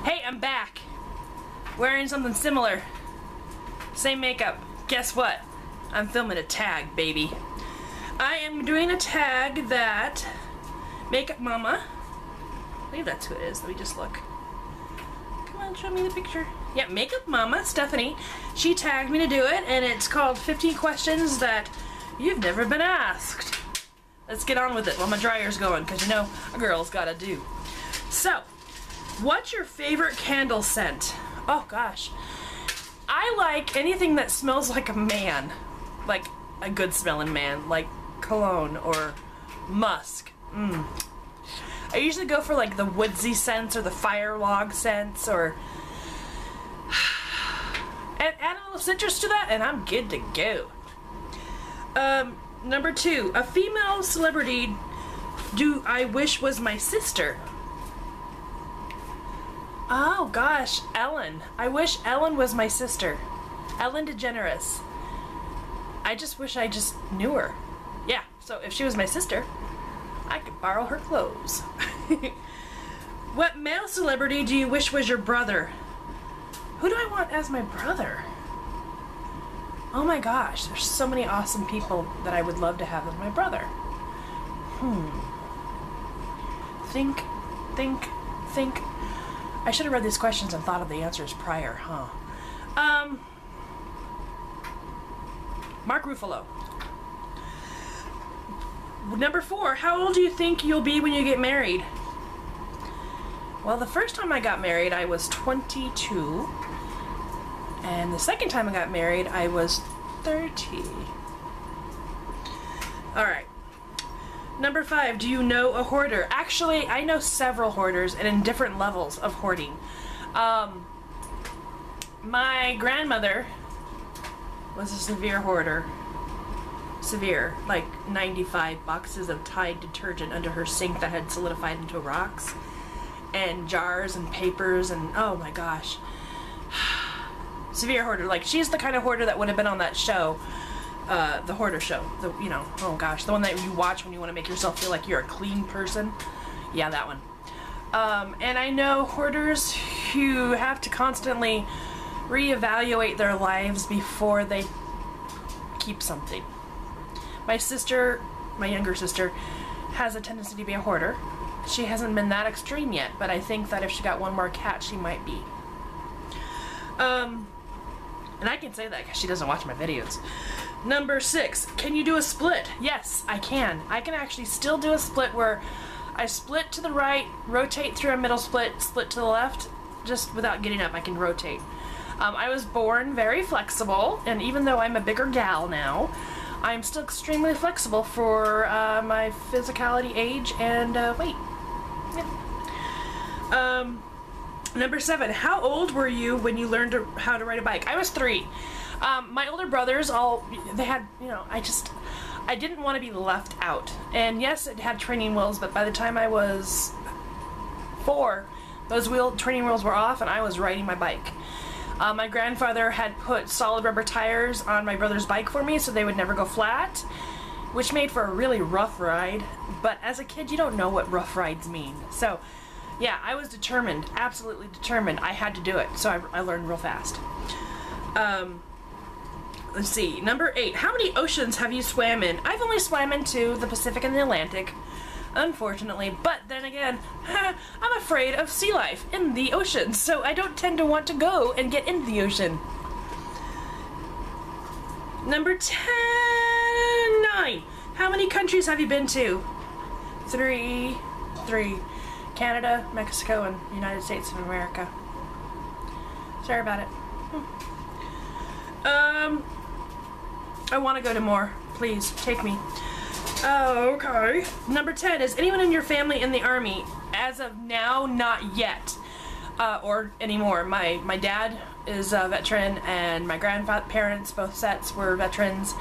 Hey, I'm back. Wearing something similar. Same makeup. Guess what? I'm filming a tag, baby. I am doing a tag that Makeup Momma, I believe that's who it is. Let me just look. Come on, show me the picture. Yeah, Makeup Momma, Stephanie. She tagged me to do it, and it's called 15 questions that you've never been asked. Let's get on with it while my dryer's going, because you know, a girl's gotta do. So, what's your favorite candle scent? Oh gosh. I like anything that smells like a man. Like a good smelling man. Like cologne or musk. I usually go for like the woodsy scents or the fire log scents, or and add a little citrus to that and I'm good to go. Number 2, a female celebrity do I wish was my sister. Oh gosh, Ellen. I wish Ellen was my sister. Ellen DeGeneres. I just wish I just knew her. Yeah, so if she was my sister, I could borrow her clothes. What male celebrity do you wish was your brother? Who do I want as my brother? Oh my gosh, there's so many awesome people that I would love to have as my brother. Think. I should have read these questions and thought of the answers prior, huh? Mark Ruffalo. Number 4, how old do you think you'll be when you get married? Well, the first time I got married, I was 22. And the second time I got married, I was 30. Alright. Number 5, do you know a hoarder? Actually, I know several hoarders and in different levels of hoarding. My grandmother was a severe hoarder. Severe. Like 95 boxes of Tide detergent under her sink that had solidified into rocks. And jars and papers and oh my gosh. Severe hoarder. Like, she's the kind of hoarder that would have been on that show. The Hoarder show. The, you know, oh gosh, the one that you watch when you want to make yourself feel like you're a clean person. Yeah, that one. And I know hoarders who have to constantly reevaluate their lives before they keep something. My sister, my younger sister, has a tendency to be a hoarder. She hasn't been that extreme yet, but I think that if she got one more cat, she might be. And I can say that because she doesn't watch my videos. Number 6, can you do a split? Yes, I can. I can actually still do a split where I split to the right, rotate through a middle split, split to the left, just without getting up, I can rotate. I was born very flexible, and even though I'm a bigger gal now, I'm still extremely flexible for my physicality, age, and weight. Yeah. Number 7, how old were you when you learned how to ride a bike? I was 3. My older brothers they had, you know, I didn't want to be left out. And yes, it had training wheels, but by the time I was 4, those training wheels were off and I was riding my bike. My grandfather had put solid rubber tires on my brother's bike for me so they would never go flat, which made for a really rough ride. But as a kid, you don't know what rough rides mean. So yeah, I was determined, absolutely determined. I had to do it, so I learned real fast. Let's see, number 8, how many oceans have you swam in? I've only swam into the Pacific and the Atlantic, unfortunately, but then again, I'm afraid of sea life in the ocean, so I don't tend to want to go and get into the ocean. Number 9, how many countries have you been to? 3. Canada, Mexico, and United States of America. Sorry about it. I want to go to more. Please, take me. Okay. Number 10, is anyone in your family in the Army? As of now, not yet. Or anymore. My dad is a veteran, and my grandparents, both sets, were veterans.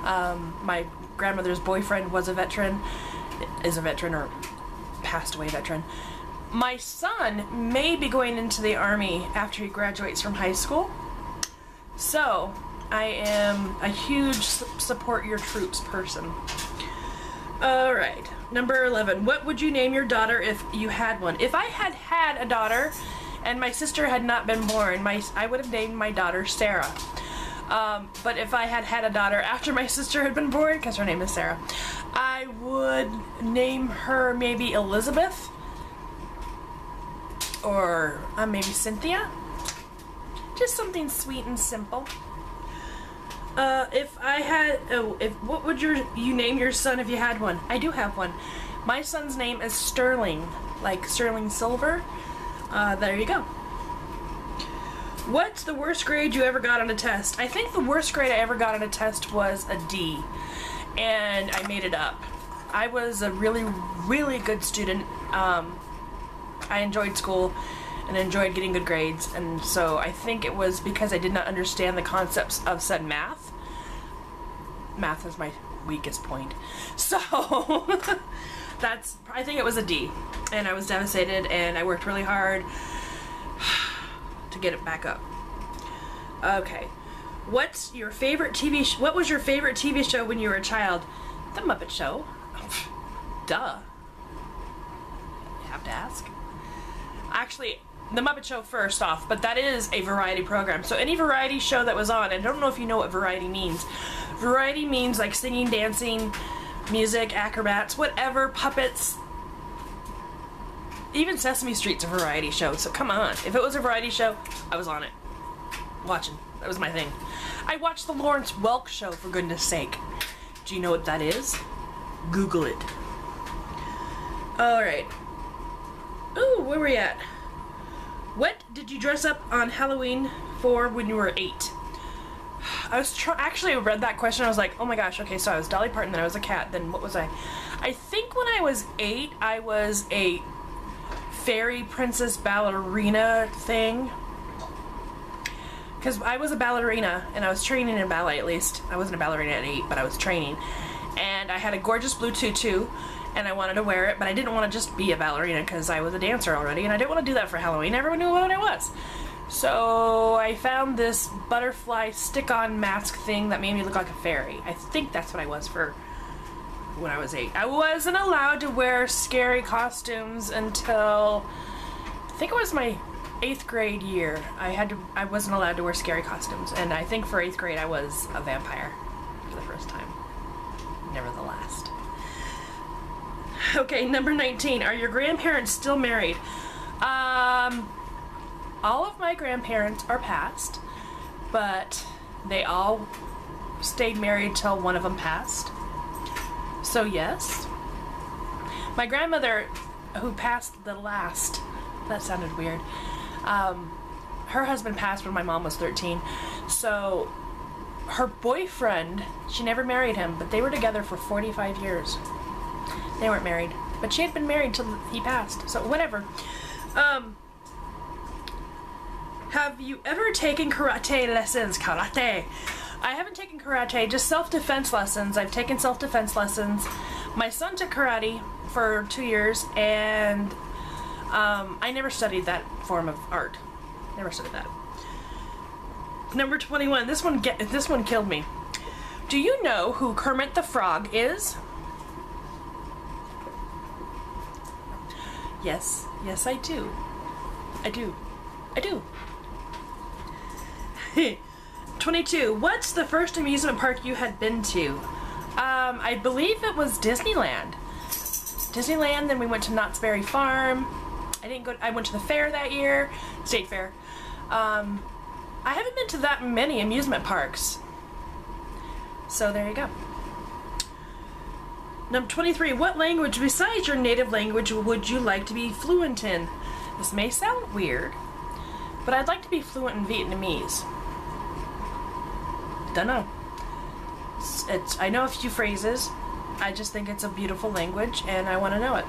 My grandmother's boyfriend was a veteran, is a veteran, or passed away veteran. My son may be going into the Army after he graduates from high school. So, I am a huge support your troops person. Alright, number 11. What would you name your daughter if you had one? If I had a daughter and my sister had not been born, I would have named my daughter Sarah. But if I had had a daughter after my sister had been born, because her name is Sarah, I would name her maybe Elizabeth, or maybe Cynthia. Just something sweet and simple. If I had, what would you name your son if you had one? I do have one. My son's name is Sterling, like sterling silver. There you go. What's the worst grade you ever got on a test? I think the worst grade I ever got on a test was a D, and I made it up. I was a really, really good student. I enjoyed school and enjoyed getting good grades, and so I think it was because I did not understand the concepts of said math. Math is my weakest point. So, I think it was a D, and I was devastated, and I worked really hard to get it back up. Okay. What's your favorite TV show? What was your favorite TV show when you were a child? The Muppet Show. Duh. You have to ask. Actually, The Muppet Show first off, but that is a variety program. So any variety show that was on, I don't know if you know what variety means. Variety means like singing, dancing, music, acrobats, whatever, puppets. Even Sesame Street's a variety show, so come on. If it was a variety show, I was on it. Watching. That was my thing. I watched the Lawrence Welk Show, for goodness sake. Do you know what that is? Google it. Alright. Ooh, where were we at? What did you dress up on Halloween for when you were 8? I was actually I read that question, I was like, oh my gosh, okay, so I was Dolly Parton, then I was a cat, then what was I? I think when I was 8, I was a fairy princess ballerina thing. Because I was a ballerina, and I was training in ballet at least. I wasn't a ballerina at 8, but I was training. And I had a gorgeous blue tutu, and I wanted to wear it, but I didn't want to just be a ballerina because I was a dancer already, and I didn't want to do that for Halloween. Everyone knew what I was. So I found this butterfly stick-on mask thing that made me look like a fairy. I think that's what I was for when I was 8. I wasn't allowed to wear scary costumes until I think it was my 8th grade year. I wasn't allowed to wear scary costumes, and I think for 8th grade I was a vampire for the first time. Never the last. Okay, number 19. Are your grandparents still married? All of my grandparents are passed, but they all stayed married till one of them passed. So yes. My grandmother, who passed the last, that sounded weird, her husband passed when my mom was 13, so her boyfriend, she never married him, but they were together for 45 years. They weren't married, but she had been married till he passed, so whatever. Have you ever taken karate lessons? Karate! I haven't taken karate, just self-defense lessons. I've taken self-defense lessons. My son took karate for 2 years, and I never studied that form of art. Never studied that. Number 21. This one killed me. Do you know who Kermit the Frog is? Yes. Yes, I do. I do. I do. 22. What's the first amusement park you had been to? I believe it was Disneyland. Disneyland, then we went to Knott's Berry Farm. I went to the fair that year, State Fair. I haven't been to that many amusement parks. So there you go. Number 23, what language besides your native language would you like to be fluent in? This may sound weird, but I'd like to be fluent in Vietnamese. Don't know. I know a few phrases. I just think it's a beautiful language and I want to know it.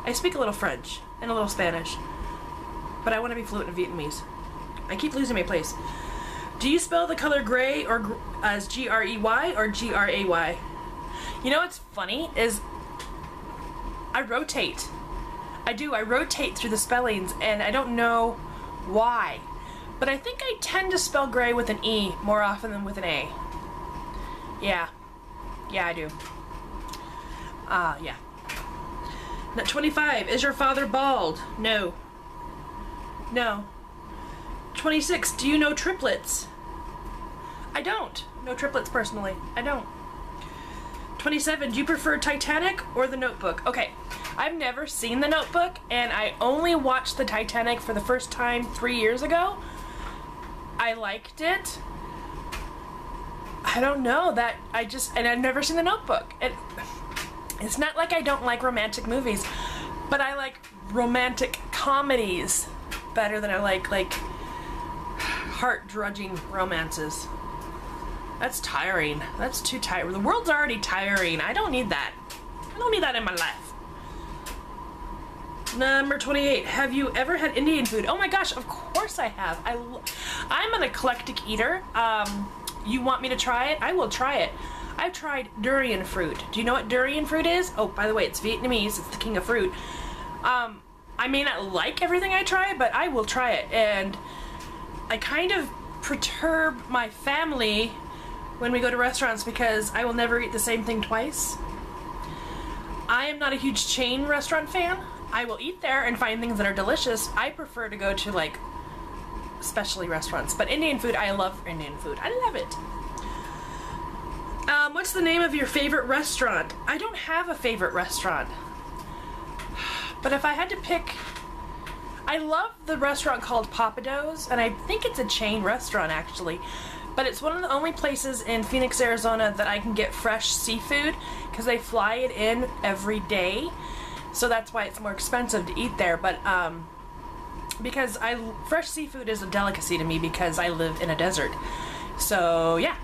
I speak a little French and a little Spanish, but I want to be fluent in Vietnamese. I keep losing my place. Do you spell the color gray or as G-R-E-Y or G-R-A-Y? You know what's funny is I rotate. I do. I rotate through the spellings and I don't know why. But I think I tend to spell gray with an E more often than with an A. Yeah. Yeah, I do. Yeah. 25, is your father bald? No. No. 26, do you know triplets? I don't know triplets personally. I don't. 27, do you prefer Titanic or The Notebook? Okay, I've never seen The Notebook, and I only watched the Titanic for the first time 3 years ago. I liked it. I don't know, and I've never seen The Notebook. It's not like I don't like romantic movies, but I like romantic comedies better than I like heart-drudging romances. That's tiring. That's too tiring. The world's already tiring. I don't need that. I don't need that in my life. Number 28. Have you ever had Indian food? Oh my gosh, of course I have. I'm an eclectic eater. You want me to try it? I will try it. I've tried durian fruit. Do you know what durian fruit is? Oh, by the way, it's Vietnamese. It's the king of fruit. I may not like everything I try, but I will try it. And I kind of perturb my family when we go to restaurants because I will never eat the same thing twice. I am not a huge chain restaurant fan. I will eat there and find things that are delicious. I prefer to go to like specialty restaurants. But Indian food, I love Indian food. I love it. What's the name of your favorite restaurant? I don't have a favorite restaurant. But if I had to pick, I love the restaurant called Papados, and I think it's a chain restaurant actually. But it's one of the only places in Phoenix, Arizona that I can get fresh seafood because they fly it in every day. So that's why it's more expensive to eat there. But because fresh seafood is a delicacy to me because I live in a desert. So yeah.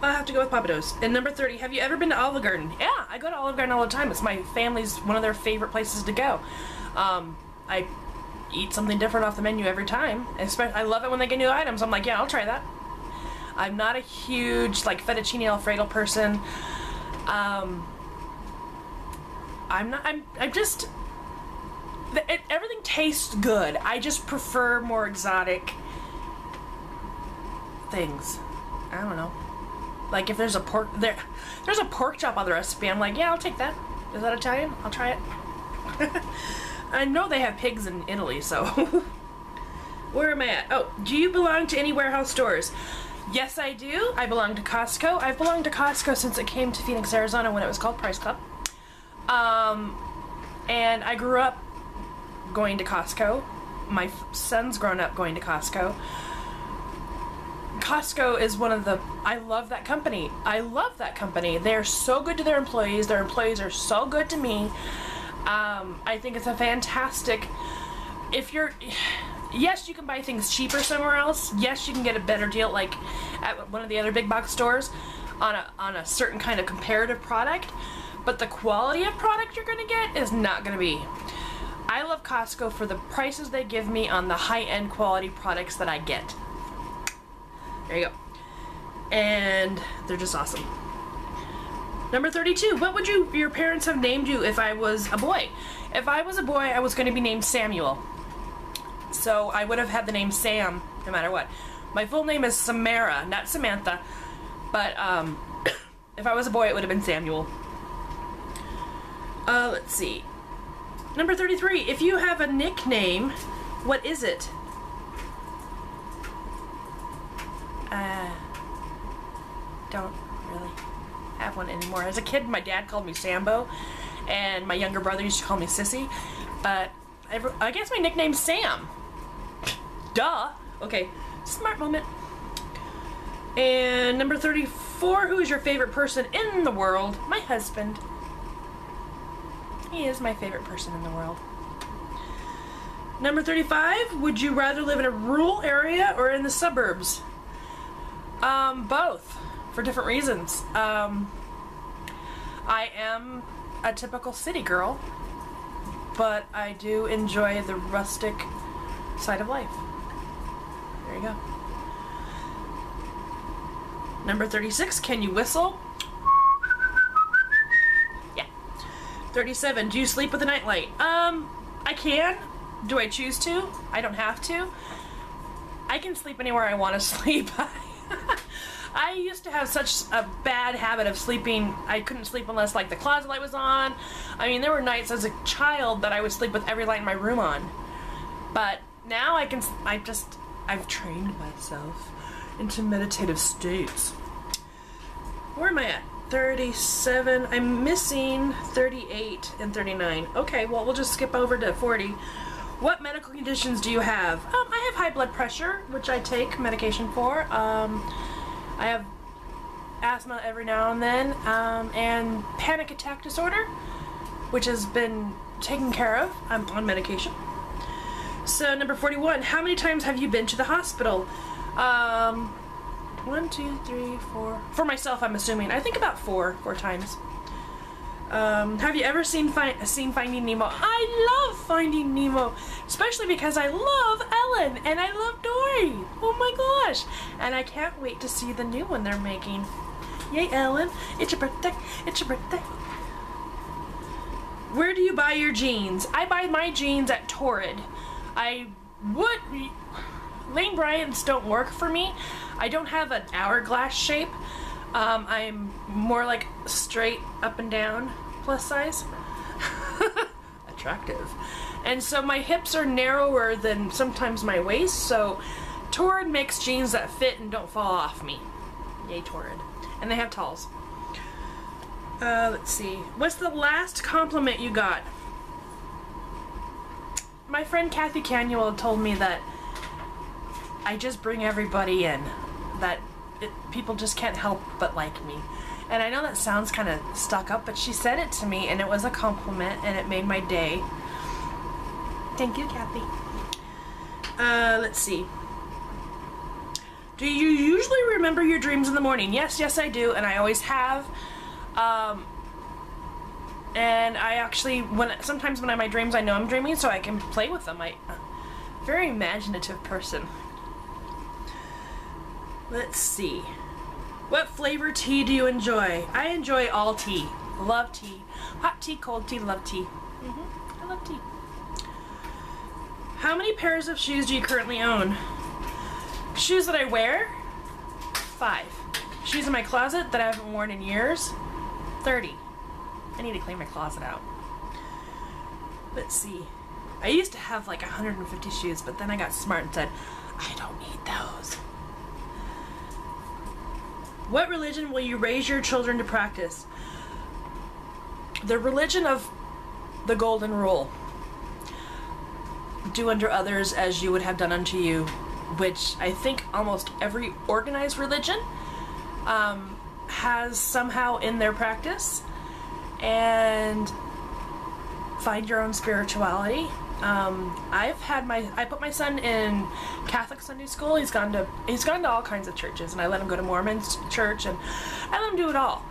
I have to go with Papados. And number 30, have you ever been to Olive Garden? Yeah, I go to Olive Garden all the time. It's my family's one of their favorite places to go. I eat something different off the menu every time. I love it when they get new items. I'm like, yeah, I'll try that. I'm not a huge like fettuccine Alfredo person. Everything tastes good. I just prefer more exotic things. I don't know. Like if there's a there's a pork chop on the recipe, I'm like, yeah, I'll take that. Is that Italian? I'll try it. I know they have pigs in Italy, so. Where am I at? Oh, do you belong to any warehouse stores? Yes, I do. I belong to Costco. I've belonged to Costco since it came to Phoenix, Arizona when it was called Price Club. And I grew up going to Costco. My son's grown up going to Costco. Costco is one of the, I love that company. I love that company. They're so good to their employees. Their employees are so good to me. I think it's a fantastic, yes, you can buy things cheaper somewhere else. Yes, you can get a better deal like at one of the other big box stores on a certain kind of comparative product. But the quality of product you're going to get is not going to be. I love Costco for the prices they give me on the high-end quality products that I get. There you go. And they're just awesome. Number 32. What would your parents have named you if I was a boy? If I was a boy, I was going to be named Samuel. So I would have had the name Sam no matter what. My full name is Samara, not Samantha. But if I was a boy, it would have been Samuel. Let's see. Number 33. If you have a nickname, what is it? Don't really have one anymore. As a kid, my dad called me Sambo, and my younger brother used to call me Sissy, but I guess my nickname's Sam. Duh. Okay, smart moment. And number 34, who is your favorite person in the world? My husband. He is my favorite person in the world. Number 35, would you rather live in a rural area or in the suburbs? Both, for different reasons. I am a typical city girl, but I do enjoy the rustic side of life. There you go. Number 36, can you whistle? Yeah. 37, do you sleep with a nightlight? I can. Do I choose to? I don't have to. I can sleep anywhere I want to sleep. I used to have such a bad habit of sleeping. I couldn't sleep unless like the closet light was on. I mean, there were nights as a child that I would sleep with every light in my room on. But now I've trained myself into meditative states. Where am I at? 37. I'm missing 38 and 39. Okay, well, we'll just skip over to 40. What medical conditions do you have? I have high blood pressure, which I take medication for. I have asthma every now and then, and panic attack disorder, which has been taken care of. I'm on medication. So, number 41, how many times have you been to the hospital? 1, 2, 3, 4. For myself, I'm assuming. I think about four times. Have you ever seen Finding Nemo? I love Finding Nemo, especially because I love Ellen and I love Dory. Oh my gosh. And I can't wait to see the new one they're making. Yay, Ellen. It's your birthday. It's your birthday. Where do you buy your jeans? I buy my jeans at Torrid. Lane Bryant's don't work for me. I don't have an hourglass shape. I'm more like straight up and down plus size. Attractive. And so my hips are narrower than sometimes my waist, so Torrid makes jeans that fit and don't fall off me. Yay, Torrid. And they have talls. Let's see. What's the last compliment you got? My friend KathyCanuel told me that I just bring everybody in. That people just can't help but like me. And I know that sounds kind of stuck up, but she said it to me and it was a compliment and it made my day. Thank you, Kathy. Let's see. Do you usually remember your dreams in the morning? Yes, I do, and I always have. And I actually, sometimes when I'm in my dreams, I know I'm dreaming, so I can play with them. I'm a very imaginative person. Let's see. What flavor tea do you enjoy? I enjoy all tea. Love tea. Hot tea, cold tea, love tea. I love tea. How many pairs of shoes do you currently own? Shoes that I wear? 5. Shoes in my closet that I haven't worn in years? 30. I need to clean my closet out. Let's see. I used to have like 150 shoes, but then I got smart and said, I don't need those. What religion will you raise your children to practice? The religion of the Golden Rule. Do unto others as you would have done unto you, which I think almost every organized religion has somehow in their practice. And find your own spirituality. I put my son in Catholic Sunday school. He's gone to all kinds of churches, and I let him go to Mormon's church, and I let him do it all.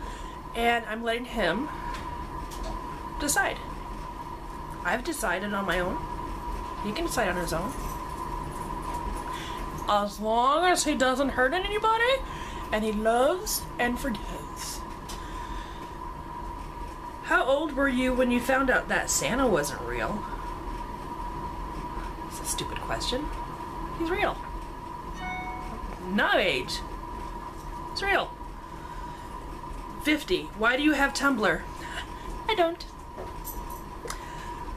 And I'm letting him decide. I've decided on my own. He can decide on his own. As long as he doesn't hurt anybody, and he loves and forgives. How old were you when you found out that Santa wasn't real? It's a stupid question. He's real. Not age. It's real. 50. Why do you have Tumblr? I don't.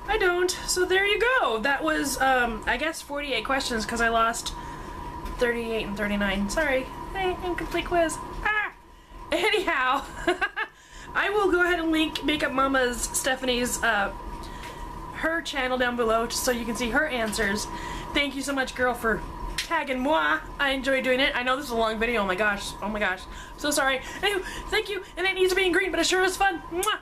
I don't. So there you go. That was, I guess 48 questions because I lost 38 and 39. Sorry. Hey, incomplete quiz. Ah! Anyhow, I will go ahead and link Makeup Momma's, Stephanie's, her channel down below so you can see her answers. Thank you so much, girl, for tagging moi. I enjoy doing it. I know this is a long video. Oh my gosh. Oh my gosh. So sorry. Anyway, thank you. And it needs to be in green, but it sure is fun. Mwah!